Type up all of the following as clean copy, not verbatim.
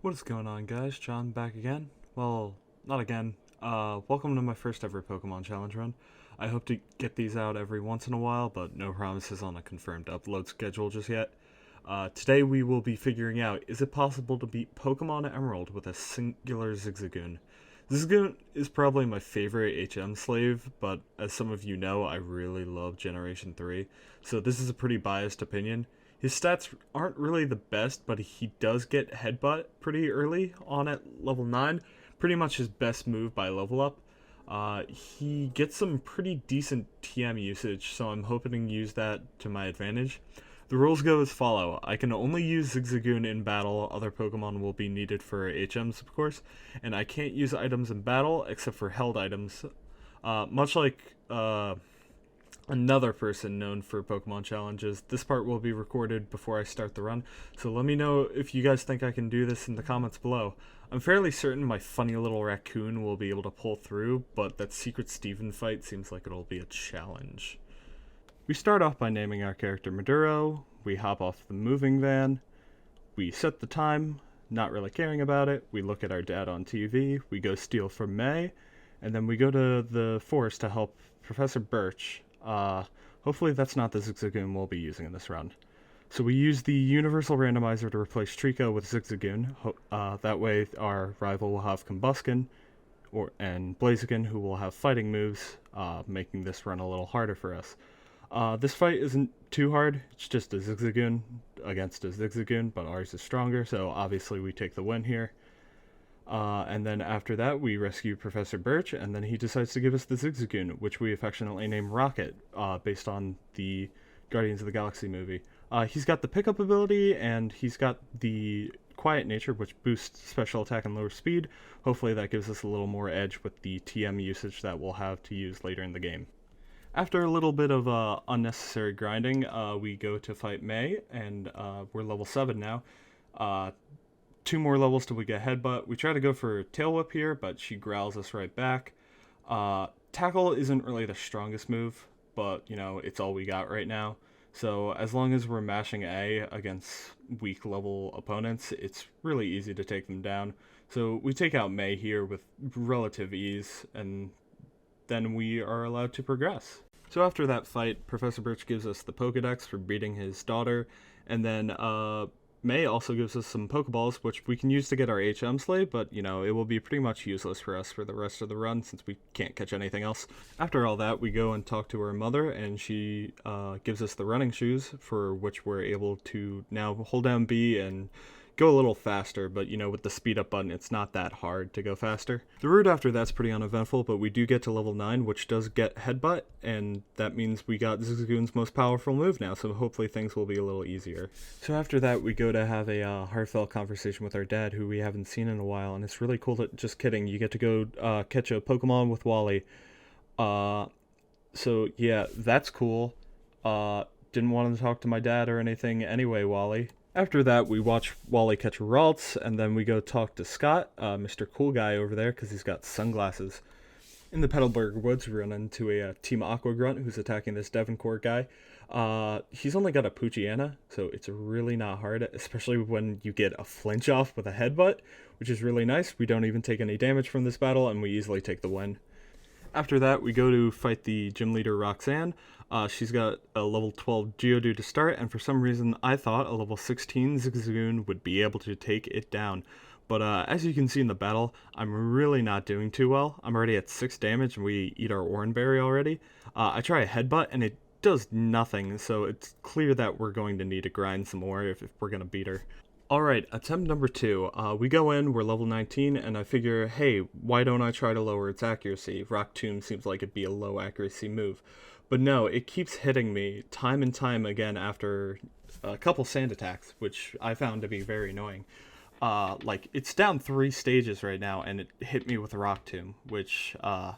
What is going on, guys? John back again. Well, not again. Welcome to my first ever Pokemon Challenge run. I hope to get these out every once in a while, but no promises on a confirmed upload schedule just yet. Today we will be figuring out, is it possible to beat Pokemon Emerald with a singular Zigzagoon? Zigzagoon is probably my favorite HM slave, but as some of you know, I really love Generation 3, so this is a pretty biased opinion. His stats aren't really the best, but he does get Headbutt pretty early on at level 9. Pretty much his best move by level up. He gets some pretty decent TM usage, so I'm hoping to use that to my advantage. The rules go as follow. I can only use Zigzagoon in battle, other Pokemon will be needed for HMs of course, and I can't use items in battle except for held items. Much like another person known for Pokemon challenges, this part will be recorded before I start the run, so let me know if you guys think I can do this in the comments below. I'm fairly certain my funny little raccoon will be able to pull through, but that Secret Steven fight seems like it'll be a challenge. We start off by naming our character Maduro, we hop off the moving van, we set the time, not really caring about it, we look at our dad on TV, we go steal from May, and then we go to the forest to help Professor Birch. Hopefully that's not the Zigzagoon we'll be using in this round. So we use the Universal Randomizer to replace Trico with Zigzagoon. That way our rival will have Combuskin and Blaziken, who will have fighting moves, making this run a little harder for us. This fight isn't too hard, it's just a Zigzagoon against a Zigzagoon, but ours is stronger, so obviously we take the win here. And then after that, we rescue Professor Birch, and then he decides to give us the Zigzagoon, which we affectionately name Rocket, based on the Guardians of the Galaxy movie. He's got the pickup ability, and he's got the quiet nature, which boosts special attack and lower speed. Hopefully that gives us a little more edge with the TM usage that we'll have to use later in the game. After a little bit of unnecessary grinding, we go to fight May, and we're level 7 now. 2 more levels till we get Headbutt. We try to go for Tail Whip here, but she growls us right back. Tackle isn't really the strongest move, but, you know, it's all we got right now. So as long as we're mashing A against weak level opponents, it's really easy to take them down. So we take out May here with relative ease, and then we are allowed to progress. So after that fight, Professor Birch gives us the Pokedex for beating his daughter, and then May also gives us some Pokeballs, which we can use to get our HM slave, but, you know, it will be pretty much useless for us for the rest of the run since we can't catch anything else. After all that, we go and talk to her mother, and she gives us the running shoes, for which we're able to now hold down B and go a little faster, but, you know, with the speed up button, it's not that hard to go faster. The route after that's pretty uneventful, but we do get to level 9, which does get Headbutt, and that means we got Zigzagoon's most powerful move now, so hopefully things will be a little easier. So after that, we go to have a heartfelt conversation with our dad, who we haven't seen in a while, and it's really cool that, just kidding, you get to go catch a Pokemon with Wally. So yeah, that's cool. Didn't want to talk to my dad or anything anyway, Wally. After that, we watch Wally catch Ralts, and then we go talk to Scott, Mr. Cool Guy over there, because he's got sunglasses. In the Petalburg Woods, we run into a Team Aqua Grunt who's attacking this Devoncourt guy. He's only got a Poochyena, so it's really not hard, especially when you get a flinch off with a Headbutt, which is really nice. We don't even take any damage from this battle, and we easily take the win. After that, we go to fight the gym leader Roxanne. She's got a level 12 Geodude to start, and for some reason I thought a level 16 Zigzagoon would be able to take it down. But as you can see in the battle, I'm really not doing too well. I'm already at 6 damage, and we eat our Oranberry already. I try a Headbutt, and it does nothing, so it's clear that we're going to need to grind some more if we're going to beat her. Alright, attempt number 2. We go in, we're level 19, and I figure, hey, why don't I try to lower its accuracy? Rock Tomb seems like it'd be a low accuracy move. But no, it keeps hitting me time and time again after a couple sand attacks, which I found to be very annoying. Like, it's down 3 stages right now, and it hit me with a Rock Tomb, which I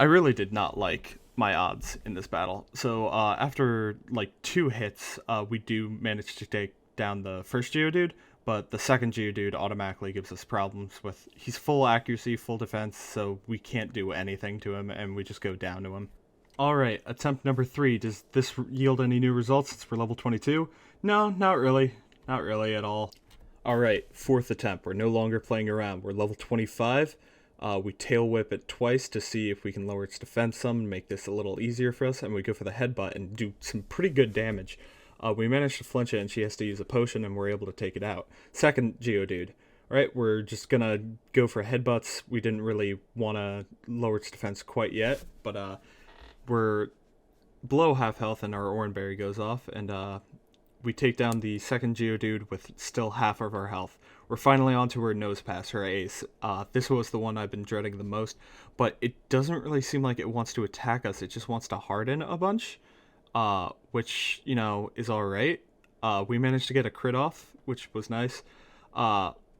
really did not like my odds in this battle. So after like 2 hits, we do manage to take down the first Geodude, but the second Geodude automatically gives us problems with, he's full accuracy, full defense, so we can't do anything to him, and we just go down to him. Alright, attempt number 3. Does this yield any new results since we're level 22? No, not really. Not really at all. Alright, fourth attempt. We're no longer playing around. We're level 25. We tail whip it twice to see if we can lower its defense some and make this a little easier for us. And we go for the headbutt and do some pretty good damage. We managed to flinch it and she has to use a potion and we're able to take it out. Second Geodude. Alright, we're just gonna go for headbutts. We didn't really want to lower its defense quite yet, but we're below half health and our Oranberry goes off, and we take down the second Geodude with still half of our health. We're finally onto her Nose Pass, her ace. This was the one I've been dreading the most, but it doesn't really seem like it wants to attack us. It just wants to harden a bunch, which, you know, is alright. We managed to get a crit off, which was nice.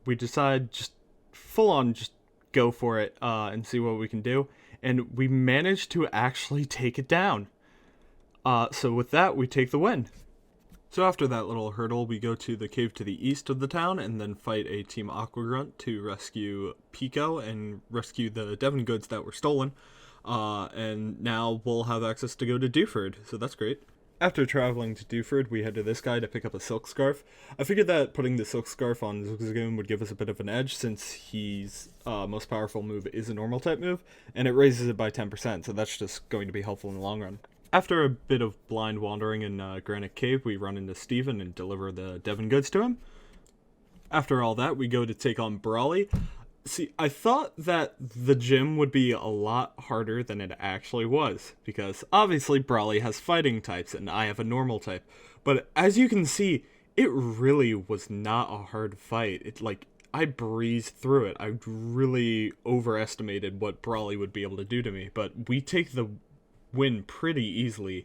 We decide just full on just go for it and see what we can do. And we managed to actually take it down. So with that, we take the win. So after that little hurdle, we go to the cave to the east of the town and then fight a Team Aqua Grunt to rescue Pico and rescue the Devon goods that were stolen. And now we'll have access to go to Dewford, so that's great. After traveling to Dewford, we head to this guy to pick up a silk scarf. I figured that putting the silk scarf on Zigzagoon would give us a bit of an edge since his most powerful move is a normal type move, and it raises it by 10%, so that's just going to be helpful in the long run. After a bit of blind wandering in Granite Cave, we run into Steven and deliver the Devon goods to him. After all that, we go to take on Brawley. See, I thought that the gym would be a lot harder than it actually was, because obviously Brawley has fighting types and I have a normal type. But as you can see, it really was not a hard fight. I breezed through it. I really overestimated what Brawley would be able to do to me, but we take the win pretty easily.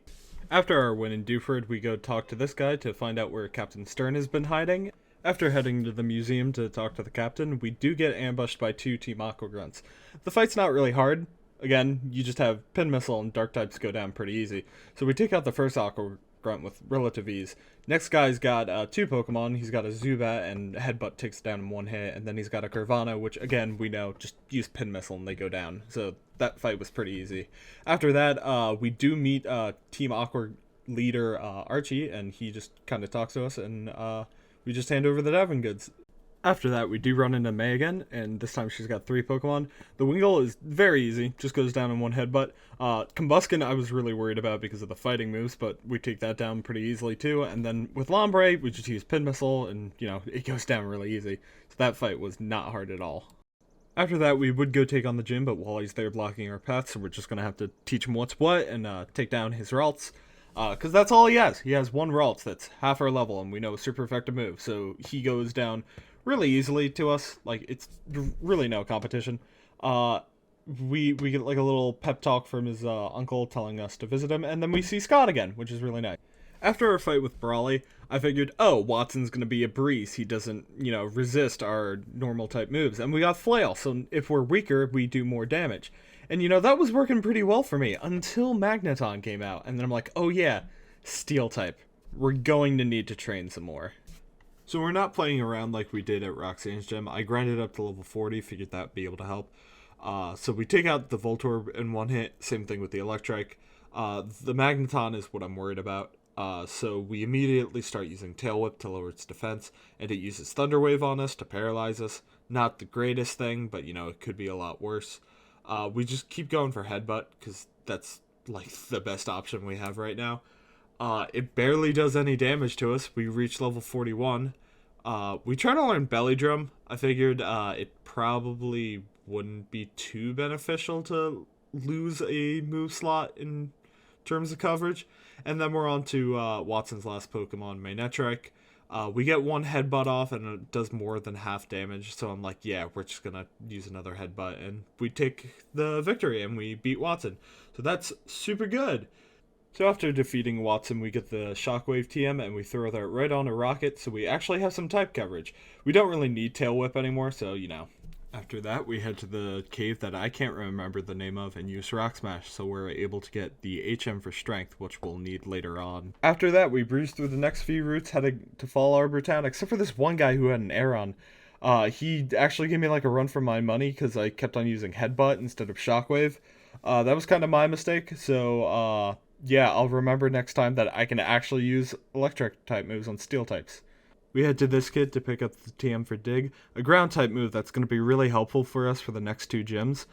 After our win in Dewford, we go talk to this guy to find out where Captain Stern has been hiding. After heading to the museum to talk to the captain, we do get ambushed by two Team Aqua Grunts. The fight's not really hard. Again, you just have Pin Missile and Dark types go down pretty easy. So we take out the first Aqua Grunt with relative ease. Next guy's got two Pokemon. He's got a Zubat and Headbutt takes down in one hit, and then he's got a Carvanha, which again, we know, just use Pin Missile and they go down. So that fight was pretty easy. After that, we do meet Team Aqua leader Archie, and he just kind of talks to us, and we just hand over the Devon goods. After that, we do run into May again, and this time she's got 3 Pokemon. The Wingull is very easy, just goes down in one headbutt. Combuskin I was really worried about because of the fighting moves, but we take that down pretty easily too. And then with Lombre, we just use Pin Missile, and, you know, it goes down really easy. So that fight was not hard at all. After that, we would go take on the gym, but Wally's there blocking our path, so we're just going to have to teach him what's what and take down his Ralts. Because that's all he has. He has one Ralts that's half our level, and we know a super effective move, so he goes down really easily to us. Like, it's really no competition. We get like a little pep talk from his uncle telling us to visit him, and then we see Scott again, which is really nice. After our fight with Brawley, I figured, oh, Watson's gonna be a breeze. He doesn't, you know, resist our normal type moves. And we got Flail, so if we're weaker, we do more damage. And, you know, that was working pretty well for me until Magneton came out. And then I'm like, oh yeah, Steel type. We're going to need to train some more. So we're not playing around like we did at Roxanne's gym. I grinded up to level 40, figured that would be able to help. So we take out the Voltorb in one hit, same thing with the Electrike. The Magneton is what I'm worried about. So we immediately start using Tail Whip to lower its defense, and it uses Thunder Wave on us to paralyze us. Not the greatest thing, but, you know, it could be a lot worse. We just keep going for Headbutt, because that's, like, the best option we have right now. It barely does any damage to us. We reach level 41. We try to learn Belly Drum. I figured it probably wouldn't be too beneficial to lose a move slot in terms of coverage. And then we're on to Watson's last Pokemon, Manectric. We get one Headbutt off, and it does more than half damage. So I'm like, yeah, we're just going to use another Headbutt. And we take the victory, and we beat Watson. So that's super good. So after defeating Watson, we get the Shockwave Tm, and we throw that right on a rocket, so we actually have some type coverage. We don't really need Tail Whip anymore, so, you know. After that, we head to the cave that I can't remember the name of and use Rock Smash, so we're able to get the HM for Strength, which we'll need later on. After that, we breeze through the next few routes heading to Fall Arbor Town, except for this one guy who had an Aeron. He actually gave me like a run for my money because I kept on using Headbutt instead of Shockwave. That was kind of my mistake, so yeah, I'll remember next time that I can actually use electric type moves on steel types. We head to this kid to pick up the TM for Dig, a ground type move that's going to be really helpful for us for the next two gyms.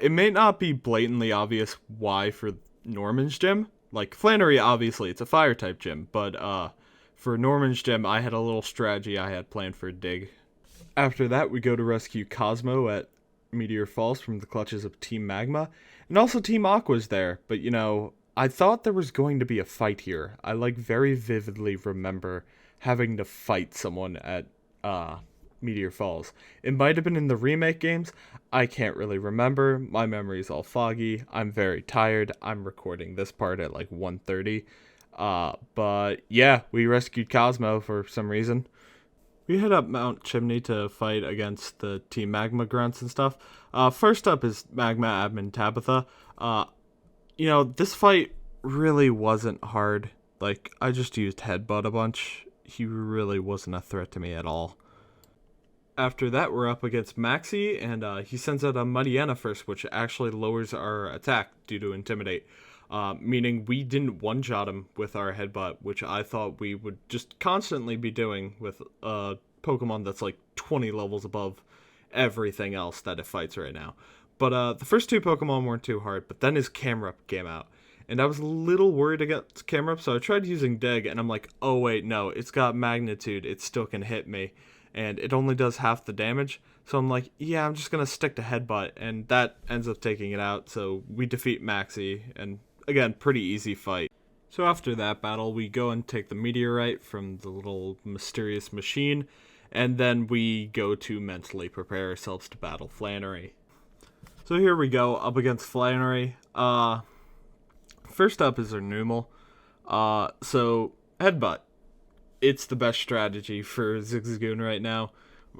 It may not be blatantly obvious why for Norman's gym. Like, Flannery, obviously, it's a fire type gym, but for Norman's gym, I had a little strategy I had planned for Dig. After that, we go to rescue Cosmo at Meteor Falls from the clutches of Team Magma, and also Team Aqua's there, but I thought there was going to be a fight here. I very vividly remember having to fight someone at Meteor Falls. It might have been in the remake games. I can't really remember. My memory's all foggy. I'm very tired. I'm recording this part at 1:30. But yeah, we rescued Cosmo for some reason. We head up Mount Chimney to fight against the Team Magma grunts and stuff. First up is Magma admin Tabitha. This fight really wasn't hard. I just used Headbutt a bunch. He really wasn't a threat to me at all. After that, we're up against Maxi, and he sends out a Muddiana first, which actually lowers our attack due to Intimidate. Meaning we didn't one-shot him with our Headbutt, which I thought we would just constantly be doing with a Pokemon that's 20 levels above everything else that it fights right now. But the first two Pokemon weren't too hard, but then his Camerupt came out. And I was a little worried against Camerupt, so I tried using Dig, and I'm like, oh wait, no, it's got Magnitude, it still can hit me. And it only does half the damage, so I'm like, yeah, I'm just going to stick to Headbutt, and that ends up taking it out, so we defeat Maxi, and again, pretty easy fight. So after that battle, we go and take the Meteorite from the little mysterious machine, and then we go to mentally prepare ourselves to battle Flannery. So here we go, up against Flannery. First up is our Numel. So Headbutt. It's the best strategy for Zigzagoon right now.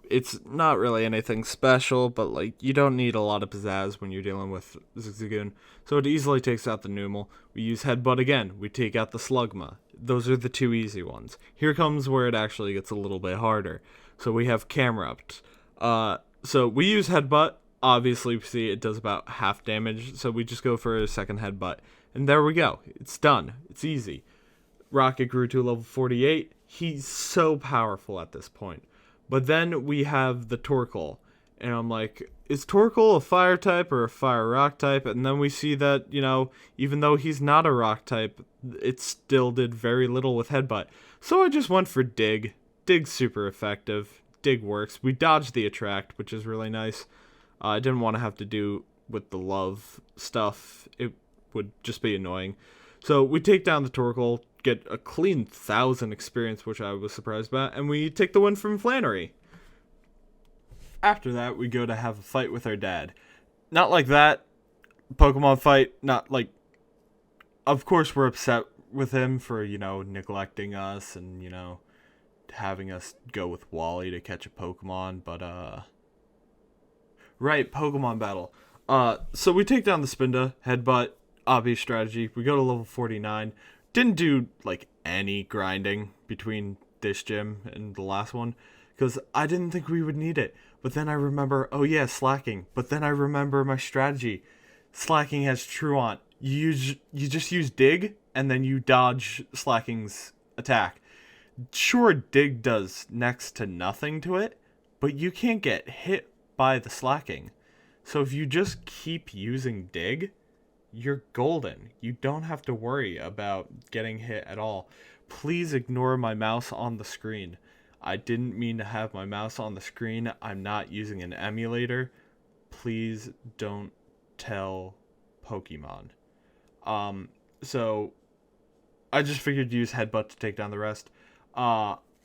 It's not really anything special, but you don't need a lot of pizzazz when you're dealing with Zigzagoon. So it easily takes out the Numel. We use Headbutt again. We take out the Slugma. Those are the two easy ones. Here comes where it actually gets a little bit harder. So we have Camerupt. So we use Headbutt. Obviously, we see it does about half damage, so we just go for a second Headbutt. And there we go. It's done. It's easy. Rocket grew to level 48. He's so powerful at this point. But then we have the Torkoal. And I'm like, is Torkoal a fire type or a fire rock type? And then we see that, even though he's not a rock type, it still did very little with Headbutt. So I just went for Dig. Dig's super effective. Dig works. We dodged the Attract, which is really nice. I didn't want to have to do with the love stuff. It would just be annoying. So we take down the Torkoal, get a clean 1,000 experience, which I was surprised about, and we take the win from Flannery. After that, we go to have a fight with our dad. Not like that Pokemon fight, not of course we're upset with him for, neglecting us and, having us go with Wally to catch a Pokemon, but, right, Pokemon battle. So we take down the Spinda, Headbutt, obvious strategy. We go to level 49. Didn't do, any grinding between this gym and the last one, because I didn't think we would need it. But then I remember, oh yeah, Slacking. But then I remember my strategy. Slacking has Truant. You just use Dig, and then you dodge Slacking's attack. Sure, Dig does next to nothing to it, but you can't get hit by the Slacking. So if you just keep using Dig, you're golden. You don't have to worry about getting hit at all. Please ignore my mouse on the screen. I didn't mean to have my mouse on the screen. I'm not using an emulator. Please don't tell Pokemon. So I just figured to use Headbutt to take down the rest.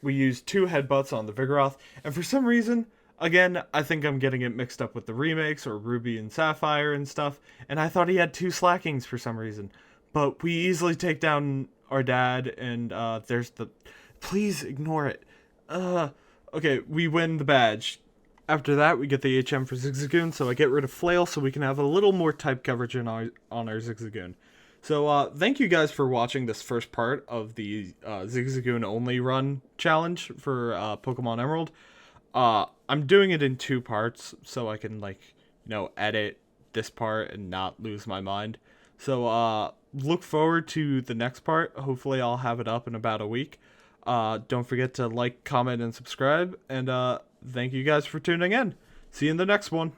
We used 2 Headbutts on the Vigoroth, and for some reason, again, I think I'm getting it mixed up with the remakes or Ruby and Sapphire and stuff, and I thought he had 2 Slackings for some reason. But we easily take down our dad, and there's the... Please ignore it. Okay, we win the badge. After that, we get the HM for Zigzagoon, so I get rid of Flail so we can have a little more type coverage on our Zigzagoon. So, thank you guys for watching this first part of the Zigzagoon only run challenge for Pokemon Emerald. I'm doing it in 2 parts so I can, edit this part and not lose my mind. So, look forward to the next part. Hopefully I'll have it up in about a week. Don't forget to like, comment, and subscribe. And thank you guys for tuning in. See you in the next one.